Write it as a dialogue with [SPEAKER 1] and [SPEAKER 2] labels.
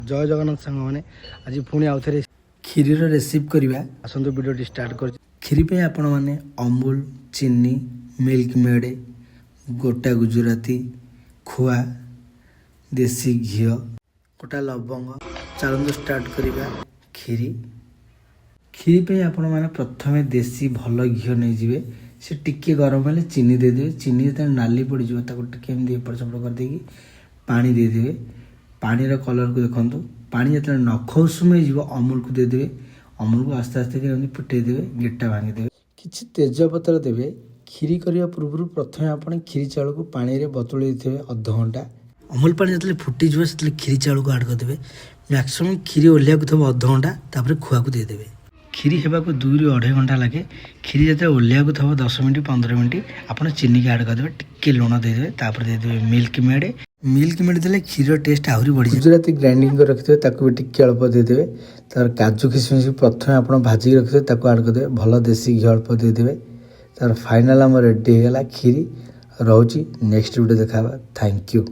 [SPEAKER 1] जय जगन्नाथ सांग मैंने आज पुणी आउ थे क्षीर रेसिपी करवा आसतु वीडियो स्टार्ट कर क्षीर पे आपण मैंने अमूल चीनी मिल्क मेड गोटा गुजराती खुआ देसी घी गोटा लवंग चलते स्टार्ट करवा क्षीर क्षीर पे आपण मैंने प्रथम देसी भल घी नहीं जाए से टिके गरम हेल्ले चीनी देदेवे चीनी जो नाली पड़ जाए एपट सेपट करदे पानी देदेवे पानी कलर को देखो पानी जो नख उषुम हो अमूल को देदेवे अमूल को आस्ते आस्ते फुटे देवे गेटा भांगीदेवे किसी तेजपत्र देवे क्षीर करने पूर्व प्रथम आप क्षीर चाउल को पानी में बतुले अध घंटा अमूल पानी जो फुटीज से क्षीर चाउल को आड करदे मैक्सीम क्षीर ओह्लिया थो अध घंटा तापर खुआ को देदेवे क्षीर होगा 2 ରୁ 2.5 घंटा लगे क्षीर जो ओह्लिया थो 10 मिनट 15 मिनट आप चीनी की आड करदे टिके लुण देदेवे तापर देदेवे मिल्क मेड देले क्षीर टेस्ट आहरी बढ़ी गुजराती ग्राइंडिंग कर रखिथे ताकू भी टिके अल्प देदेवे तार काजू किशमिश प्रथम आप भाजी रखिथे ताकू आड करदे भल देसी घी अल्प देदेवे तार फाइनल आम रेडी हो गला क्षीर रोची नेक्स्ट वीडियो देखा थैंक यू।